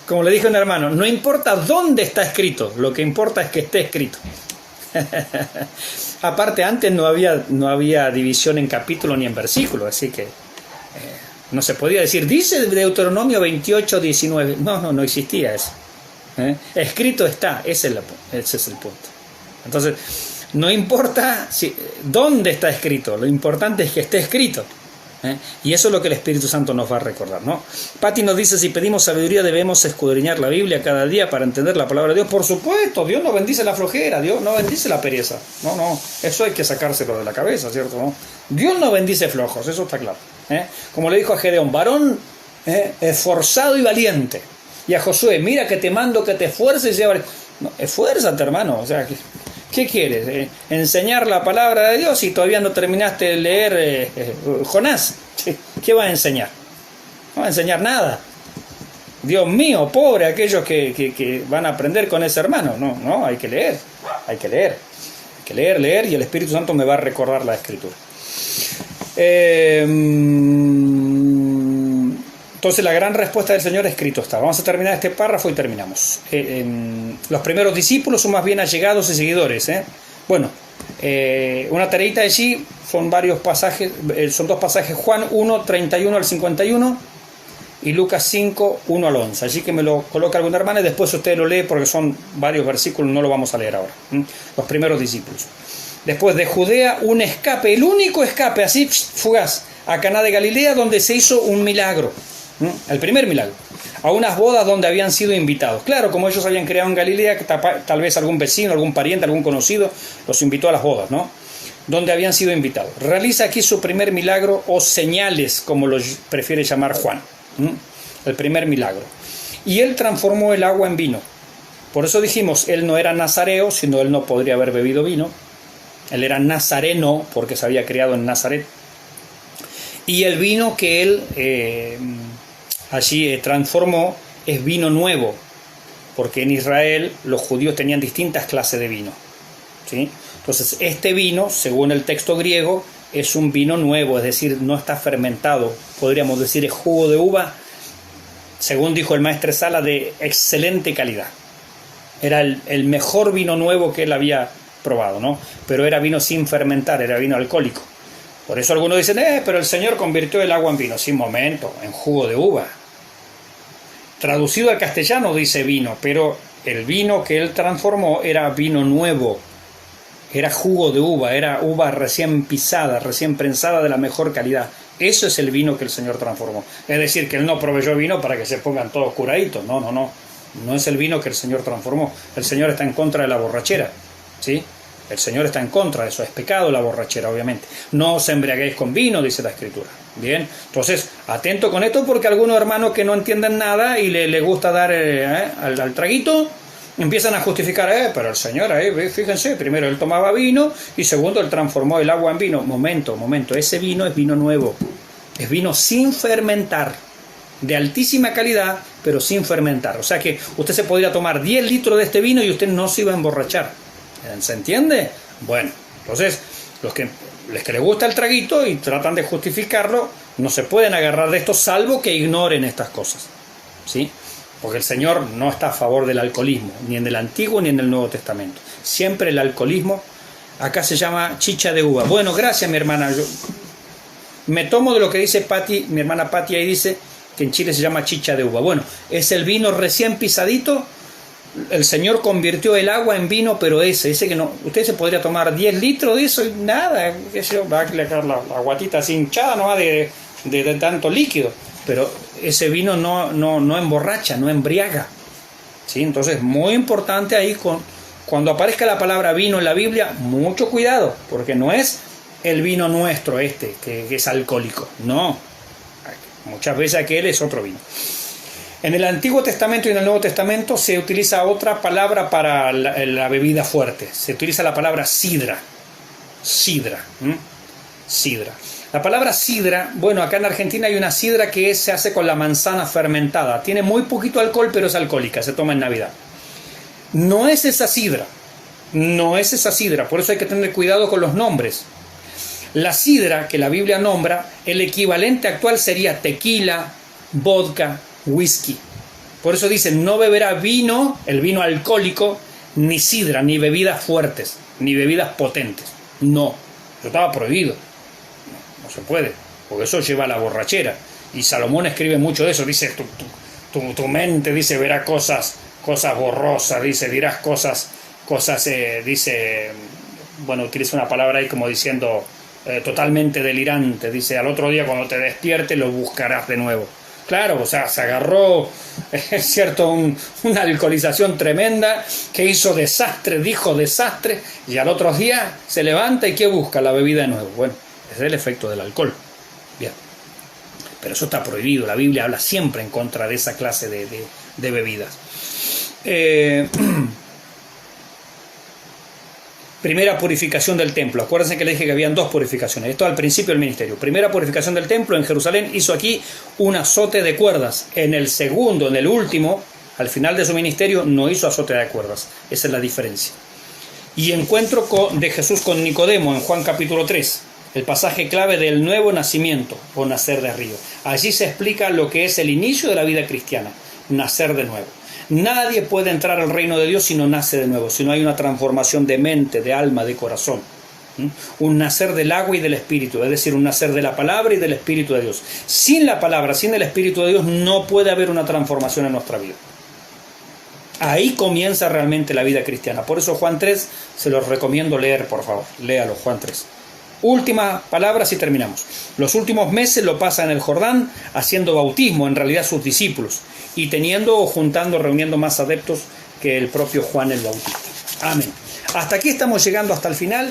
Como le dije a un hermano, no importa dónde está escrito, lo que importa es que esté escrito. Aparte, antes no había división en capítulo ni en versículo, así que no se podía decir, dice Deuteronomio 28:19. No existía eso. Escrito está, ese es el punto. Entonces, no importa dónde está escrito, lo importante es que esté escrito. Y eso es lo que el Espíritu Santo nos va a recordar, ¿no? Patti nos dice, si pedimos sabiduría debemos escudriñar la Biblia cada día para entender la palabra de Dios. Por supuesto, Dios no bendice la flojera, Dios no bendice la pereza. No, eso hay que sacárselo de la cabeza, ¿cierto? ¿No? Dios no bendice flojos, eso está claro. Como le dijo a Gedeón, varón esforzado y valiente. Y a Josué, mira que te mando que te esfuerces y sea valiente. No, esfuérzate, hermano, o sea, ¿qué quieres? ¿Enseñar la palabra de Dios y todavía no terminaste de leer Jonás? ¿Qué va a enseñar? No va a enseñar nada. Dios mío, pobre aquellos que van a aprender con ese hermano. No, hay que leer. Hay que leer y el Espíritu Santo me va a recordar la Escritura. Entonces la gran respuesta del Señor, escrito está. Vamos a terminar este párrafo y terminamos. Los primeros discípulos son más bien allegados y seguidores. Bueno, una tareita allí, son varios pasajes, son 2 pasajes, Juan 1, 31 al 51 y Lucas 5, 1 al 11. Allí que me lo coloca alguna hermana y después usted lo lee porque son varios versículos, no lo vamos a leer ahora. Los primeros discípulos. Después de Judea, un escape, el único escape, así fugaz, a Caná de Galilea, donde se hizo un milagro. El primer milagro, a unas bodas donde habían sido invitados. Claro, como ellos habían creado en Galilea, tal vez algún vecino, algún pariente, algún conocido los invitó a las bodas, ¿no? Donde habían sido invitados. Realiza aquí su primer milagro, o señales, como lo prefiere llamar Juan. El primer milagro. Y él transformó el agua en vino. Por eso dijimos, él no era nazareo, sino él no podría haber bebido vino. Él era nazareno, porque se había criado en Nazaret. Y el vino que él allí transformó es vino nuevo, porque en Israel los judíos tenían distintas clases de vino, ¿sí? Entonces este vino, según el texto griego, es un vino nuevo, es decir, no está fermentado, podríamos decir es jugo de uva, según dijo el maestro Sala, de excelente calidad. Era el mejor vino nuevo que él había probado, ¿no? Pero era vino sin fermentar, era vino alcohólico. Por eso algunos dicen, pero el Señor convirtió el agua en vino. Sí, momento, en jugo de uva. Traducido al castellano dice vino, pero el vino que él transformó era vino nuevo. Era jugo de uva, era uva recién pisada, recién prensada de la mejor calidad. Eso es el vino que el Señor transformó. Es decir, que él no proveyó vino para que se pongan todos curaditos. No. No es el vino que el Señor transformó. El Señor está en contra de la borrachera, ¿sí? El Señor está en contra de eso, es pecado la borrachera, obviamente. No os embriaguéis con vino, dice la Escritura. Bien, entonces, atento con esto porque algunos hermanos que no entienden nada y le gusta dar al traguito, empiezan a justificar, pero el Señor, fíjense, primero él tomaba vino y segundo él transformó el agua en vino. Momento, ese vino es vino nuevo, es vino sin fermentar, de altísima calidad, pero sin fermentar. O sea que usted se podría tomar 10 litros de este vino y usted no se iba a emborrachar. ¿Se entiende? Bueno, entonces los que les gusta el traguito y tratan de justificarlo, no se pueden agarrar de esto salvo que ignoren estas cosas, ¿sí? Porque el Señor no está a favor del alcoholismo, ni en el Antiguo ni en el Nuevo Testamento. Siempre el alcoholismo, acá se llama chicha de uva. Bueno, gracias mi hermana. Yo me tomo de lo que dice Patti, mi hermana Patti ahí dice que en Chile se llama chicha de uva. Bueno, es el vino recién pisadito. El Señor convirtió el agua en vino, pero ese que no, usted se podría tomar 10 litros de eso y nada, va a quedar la guatita así hinchada, no va de tanto líquido. Pero ese vino no emborracha, no embriaga, ¿sí? Entonces muy importante ahí cuando aparezca la palabra vino en la Biblia, mucho cuidado, porque no es el vino nuestro que es alcohólico, no, muchas veces aquel es otro vino. En el Antiguo Testamento y en el Nuevo Testamento se utiliza otra palabra para la bebida fuerte, se utiliza la palabra sidra. La palabra sidra, bueno, acá en Argentina hay una sidra que se hace con la manzana fermentada. Tiene muy poquito alcohol, pero es alcohólica, se toma en Navidad. No es esa sidra, por eso hay que tener cuidado con los nombres. La sidra que la Biblia nombra, el equivalente actual sería tequila, vodka, whisky. Por eso dicen, no beberá vino, el vino alcohólico, ni sidra, ni bebidas fuertes, ni bebidas potentes. No, eso estaba prohibido. No se puede, porque eso lleva a la borrachera. Y Salomón escribe mucho de eso, dice, tu mente, dice, verá cosas borrosas, dice, dirás cosas, dice, bueno, utiliza una palabra ahí como diciendo, totalmente delirante, dice, al otro día cuando te despiertes lo buscarás de nuevo. Claro, o sea, se agarró, es cierto, una alcoholización tremenda que hizo desastre, dijo desastre, y al otro día se levanta y ¿qué busca? La bebida de nuevo. Bueno, es el efecto del alcohol. Bien. Pero eso está prohibido. La Biblia habla siempre en contra de esa clase de bebidas. Primera purificación del templo. Acuérdense que le dije que habían 2 purificaciones. Esto al principio del ministerio. Primera purificación del templo en Jerusalén. Hizo aquí un azote de cuerdas. En el segundo, en el último, al final de su ministerio, no hizo azote de cuerdas. Esa es la diferencia. Y encuentro de Jesús con Nicodemo en Juan capítulo 3. El pasaje clave del nuevo nacimiento o nacer de río. Allí se explica lo que es el inicio de la vida cristiana, nacer de nuevo. Nadie puede entrar al reino de Dios si no nace de nuevo, si no hay una transformación de mente, de alma, de corazón. Un nacer del agua y del Espíritu, es decir, un nacer de la palabra y del Espíritu de Dios. Sin la palabra, sin el Espíritu de Dios, no puede haber una transformación en nuestra vida. Ahí comienza realmente la vida cristiana. Por eso Juan 3, se los recomiendo leer, por favor. Léalo, Juan 3. Últimas palabras y terminamos. Los últimos meses lo pasa en el Jordán haciendo bautismo, en realidad sus discípulos, y teniendo o juntando, reuniendo más adeptos que el propio Juan el Bautista. Amén. Hasta aquí estamos llegando hasta el final.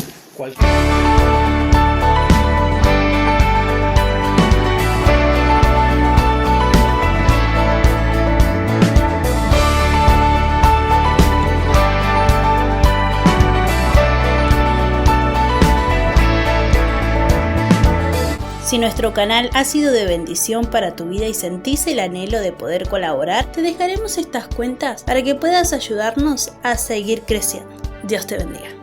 Si nuestro canal ha sido de bendición para tu vida y sentís el anhelo de poder colaborar, te dejaremos estas cuentas para que puedas ayudarnos a seguir creciendo. Dios te bendiga.